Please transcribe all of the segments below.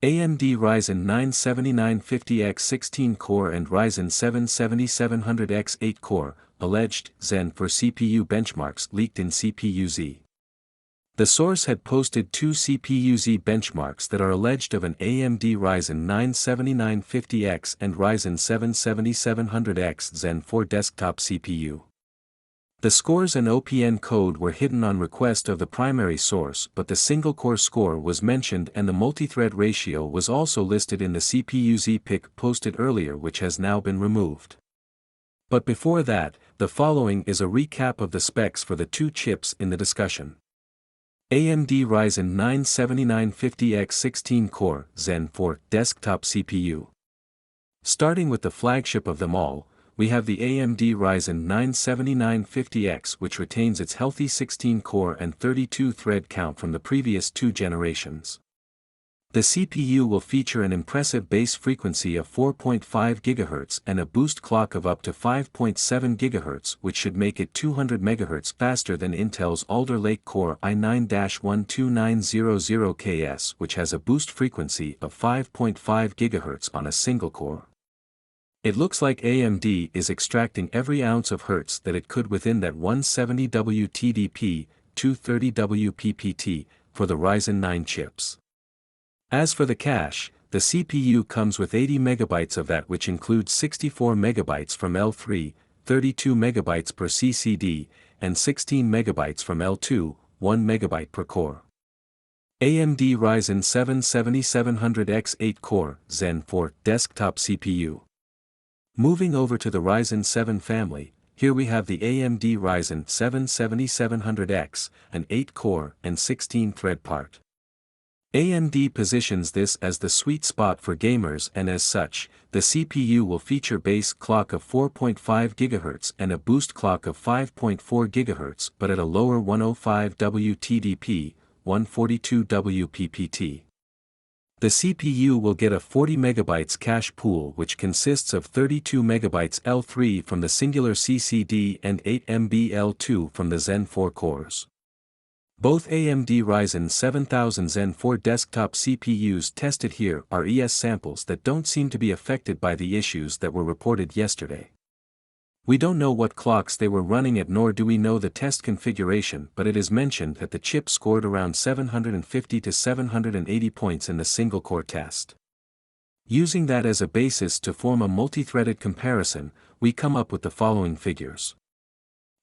AMD Ryzen 9 7950X 16-core and Ryzen 7 7700X 8-core, alleged Zen for CPU benchmarks leaked in CPU-Z. The source had posted two CPU-Z benchmarks that are alleged of an AMD Ryzen 9 7950X and Ryzen 7 7700X Zen 4 desktop CPU. The scores and OPN code were hidden on request of the primary source, but the single-core score was mentioned and the multithread ratio was also listed in the CPU-Z pic posted earlier, which has now been removed. But before that, the following is a recap of the specs for the two chips in the discussion. AMD Ryzen 9 7950X 16-core Zen 4 desktop CPU. Starting with the flagship of them all, we have the AMD Ryzen 9 7950X, which retains its healthy 16-core and 32-thread count from the previous two generations. The CPU will feature an impressive base frequency of 4.5 GHz and a boost clock of up to 5.7 GHz, which should make it 200 MHz faster than Intel's Alder Lake Core i9-12900KS, which has a boost frequency of 5.5 GHz on a single core. It looks like AMD is extracting every ounce of Hertz that it could within that 170W TDP, 230W PPT, for the Ryzen 9 chips. As for the cache, the CPU comes with 80 MB of that, which includes 64 MB from L3, 32 MB per CCD, and 16 MB from L2, 1 MB per core. AMD Ryzen 7 7700X 8-core Zen 4 desktop CPU. Moving over to the Ryzen 7 family, here we have the AMD Ryzen 7 7700X, an 8-core and 16-thread part. AMD positions this as the sweet spot for gamers, and as such, the CPU will feature base clock of 4.5 GHz and a boost clock of 5.4 GHz, but at a lower 105W TDP, 142W PPT. The CPU will get a 40 MB cache pool, which consists of 32 MB L3 from the singular CCD and 8 MB L2 from the Zen 4 cores. Both AMD Ryzen 7000 Zen 4 desktop CPUs tested here are ES samples that don't seem to be affected by the issues that were reported yesterday. We don't know what clocks they were running at, nor do we know the test configuration, but it is mentioned that the chip scored around 750 to 780 points in the single-core test. Using that as a basis to form a multi-threaded comparison, we come up with the following figures.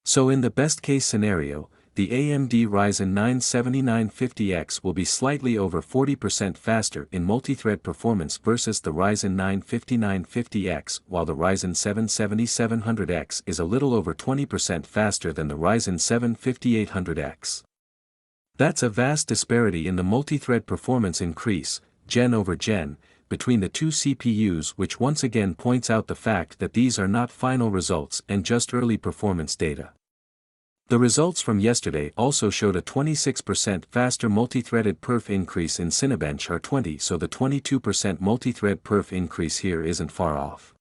So in the best-case scenario, the AMD Ryzen 9 7950X will be slightly over 40% faster in multithread performance versus the Ryzen 9 5950X, while the Ryzen 7 7700X is a little over 20% faster than the Ryzen 7 5800X. That's a vast disparity in the multithread performance increase, gen over gen, between the two CPUs, which once again points out the fact that these are not final results and just early performance data. The results from yesterday also showed a 26% faster multi-threaded perf increase in Cinebench R20, so the 22% multi-thread perf increase here isn't far off.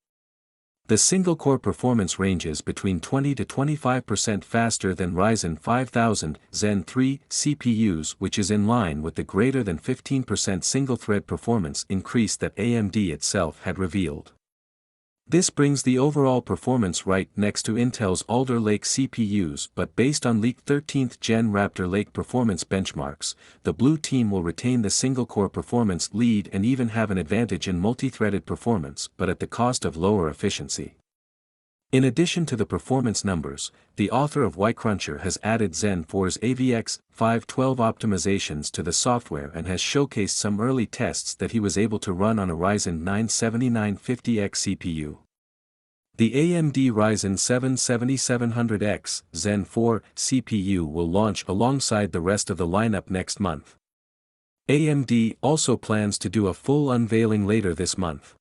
The single-core performance ranges between 20 to 25% faster than Ryzen 5000 Zen 3 CPUs, which is in line with the greater than 15% single-thread performance increase that AMD itself had revealed. This brings the overall performance right next to Intel's Alder Lake CPUs, but based on leaked 13th Gen Raptor Lake performance benchmarks, the blue team will retain the single-core performance lead and even have an advantage in multi-threaded performance, but at the cost of lower efficiency. In addition to the performance numbers, the author of YCruncher has added Zen 4's AVX 512 optimizations to the software and has showcased some early tests that he was able to run on a Ryzen 9 7950X CPU. The AMD Ryzen 7 7700X Zen 4 CPU will launch alongside the rest of the lineup next month. AMD also plans to do a full unveiling later this month.